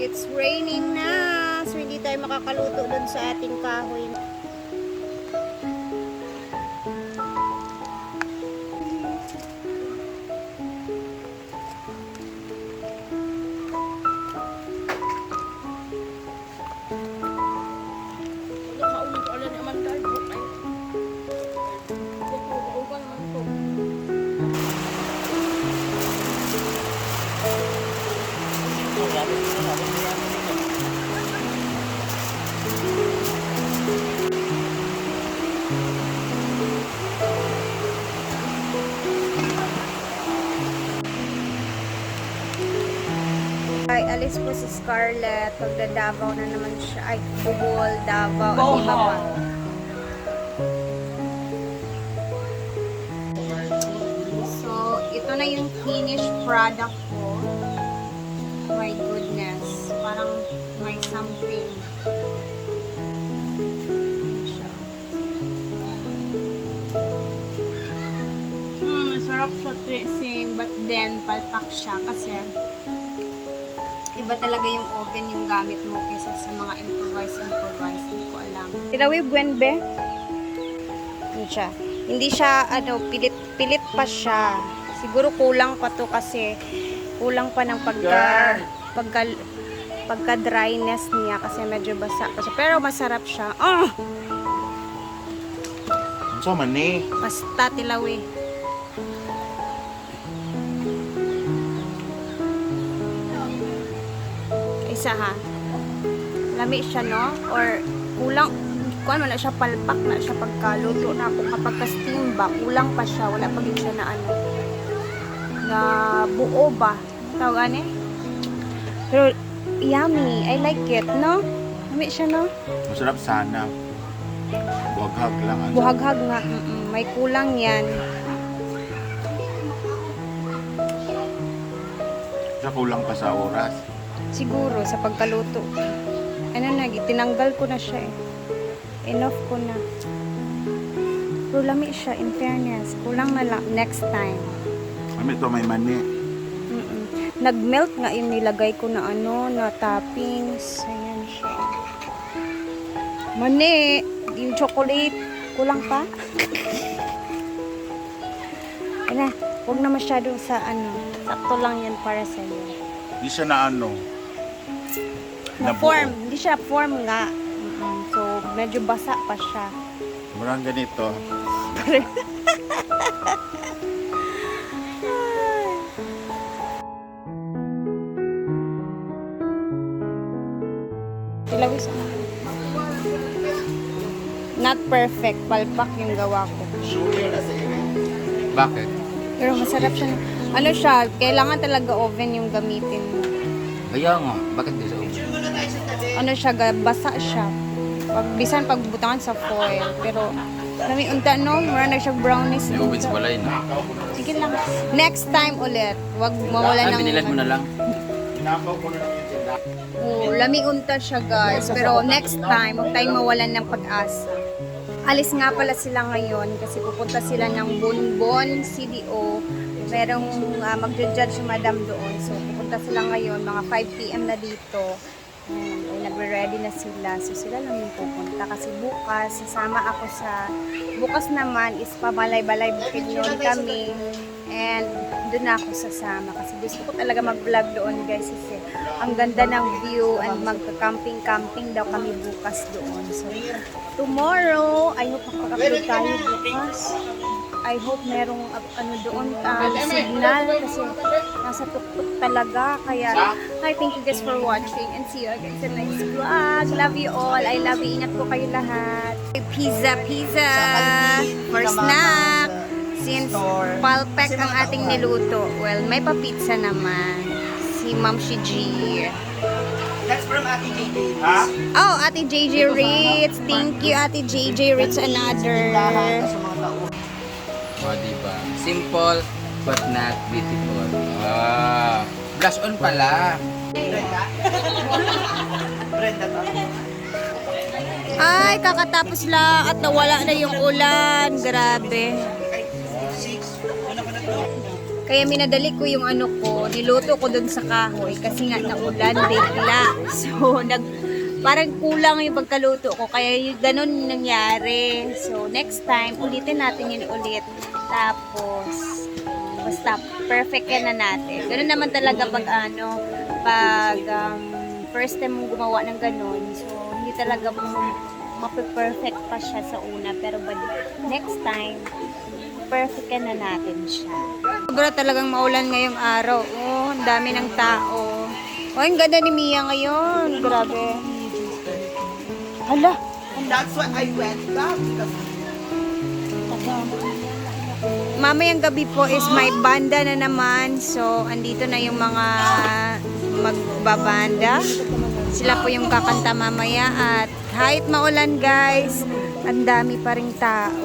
it's raining na. So, hindi tayo makakaluto dun sa ating kahoy. Ay, alis po si Scarlett. Pagdadavaw na naman siya. Ay, Bohol, Davao. At iba pa. So, ito na yung finished product ko. My goodness. Parang may something. Masarap sa tracing. But then, palpak siya kasi iba talaga yung oven yung gamit mo kaysa sa mga improvise. Hindi ko alam. Tirawi buenbe. Yun siya. Hindi siya, pilit pa siya. Siguro kulang pa to kasi kulang pa ng pagka dryness niya kasi medyo basa pa siya. Pero masarap siya. So mani. Basta tilawi. Isa ha. Lami siya no? Or kulang, kuan man na siya, palpak na siya pagkaluto na kung kapag ka-steam ba, kulang pa siya, wala pa din siya na na buo ba? Tawag Pero yummy, I like it, no? Lami siya no? Masarap sana. Buhaghag lang. Buhaghag nga, may kulang yan. Siya kulang pa sa oras. Siguro sa pagkaluto. Tinanggal ko na siya eh. Enough ko na. Pero lami siya, in fairness. Kulang na lang next time. Kami ito may mani. Nag-melt nga yung nilagay ko na na toppings. Ayan siya. Mani! Yung chocolate. Kulang pa? Ayan na. Huwag na masyadong sa sakto lang yan para sa'yo. Hindi siya na Na form. Hindi siya form nga. So, medyo basa pa siya. Marang ganito. Tilawis ako. Not perfect. Palpak yung gawa ko. Bakit? Pero masarap siya. Ano siya, kailangan talaga oven yung gamitin mo. Kaya nga. Bakit di sa oven? Ano siya, basa siya. Bisan pagbutangan sa foil. Pero, nami unta no, mura na siya brownies. May ubit sa balay na. Sige lang. Next time ulit. Wag mawala ng... Binilan mo na lang. Oh, lami unta siya guys. Pero next time, huwag tayong mawalan ng pag-asa. Alis nga pala sila ngayon kasi pupunta sila ng Bonbon CDO. Merong magja-judge si madam doon. So, pupunta sila ngayon, mga 5 PM na dito. Ay, nagre-ready na sila. So, sila lang yung pupunta. Kasi bukas, sasama ako sa... Bukas naman is pamalay-balay Bukidnon kami. And doon na ako sasama. Kasi gusto ko talaga mag-vlog doon guys. Kasi ang ganda ng view and magka-camping-camping daw kami bukas doon. So, tomorrow, I hope makapag-upload tayo bukas. I hope merong doon signal kasi nasa tuktok talaga. Kaya, hi, thank you guys for watching and see you again sa next vlog. Love you all. I love you. Ingat po kayo lahat. Pizza for snack. Since palpek ang ating niluto. Well, may pa-pizza naman. Si Ma'am G. That's from Ate JJ. Oh, Ate JJ Ritz. Thank you, Ate JJ Ritz. Another. O, diba? Simple but not beautiful. Blush on pala. Brenda to. Ay, kakatapos lang at nawala na yung ulan. Grabe. Kaya minadali ko yung ano ko, niluto ko dun sa kahoy kasi nga naulan bigla. So, parang kulang yung pagkaluto ko. Kaya yung ganun nangyari. So, next time, ulitin natin yun ulit. Tapos, basta perfect yan na natin. Ganun naman talaga pag first time mong gumawa ng ganun. So, hindi talaga mape-perfect pa siya sa una. Pero next time, perfect na natin siya. Sobra talagang maulan ngayong araw. Oh, ang dami ng tao. Oh, ang ganda ni Mia ngayon. Grabe. Hala. That's why I went back because Mamayang gabi po is may banda na naman. So, andito na yung mga magbabanda. Sila po yung kakanta mamaya. At kahit maulan guys, ang dami pa ring tao.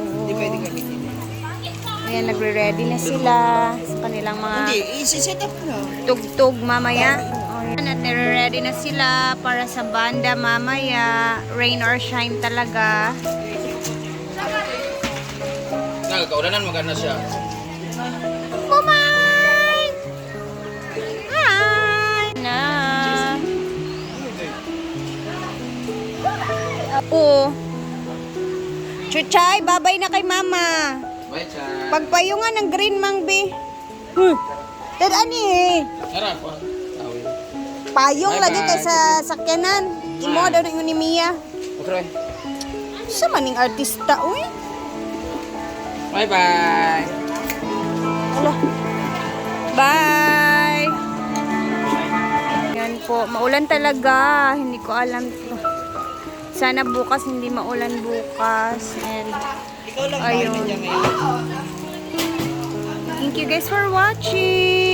Ayan, nagre-ready na sila sa kanilang mga isi-set up na. tugtog mamaya. Ayan, at nire-ready na sila para sa banda mamaya. Rain or shine talaga. Kaulanan magana siya. Kumay! Hi! Na! Oo. Chuchay, babay na kay mama. Bye, Chan. Pagpayungan ng green mangbi. Dad, ani eh. Tara po. Tawin. Payong Bye-bye. lagi kay sa sakyanan. Imo daw na yun ni Mia. Okay. Sa maning artista, uy. Bye-bye. Hala. Bye! Yan po. Maulan talaga. Hindi ko alam. Sana bukas hindi maulan bukas. And Ikaw lang ayun. ngayon. Thank you guys for watching.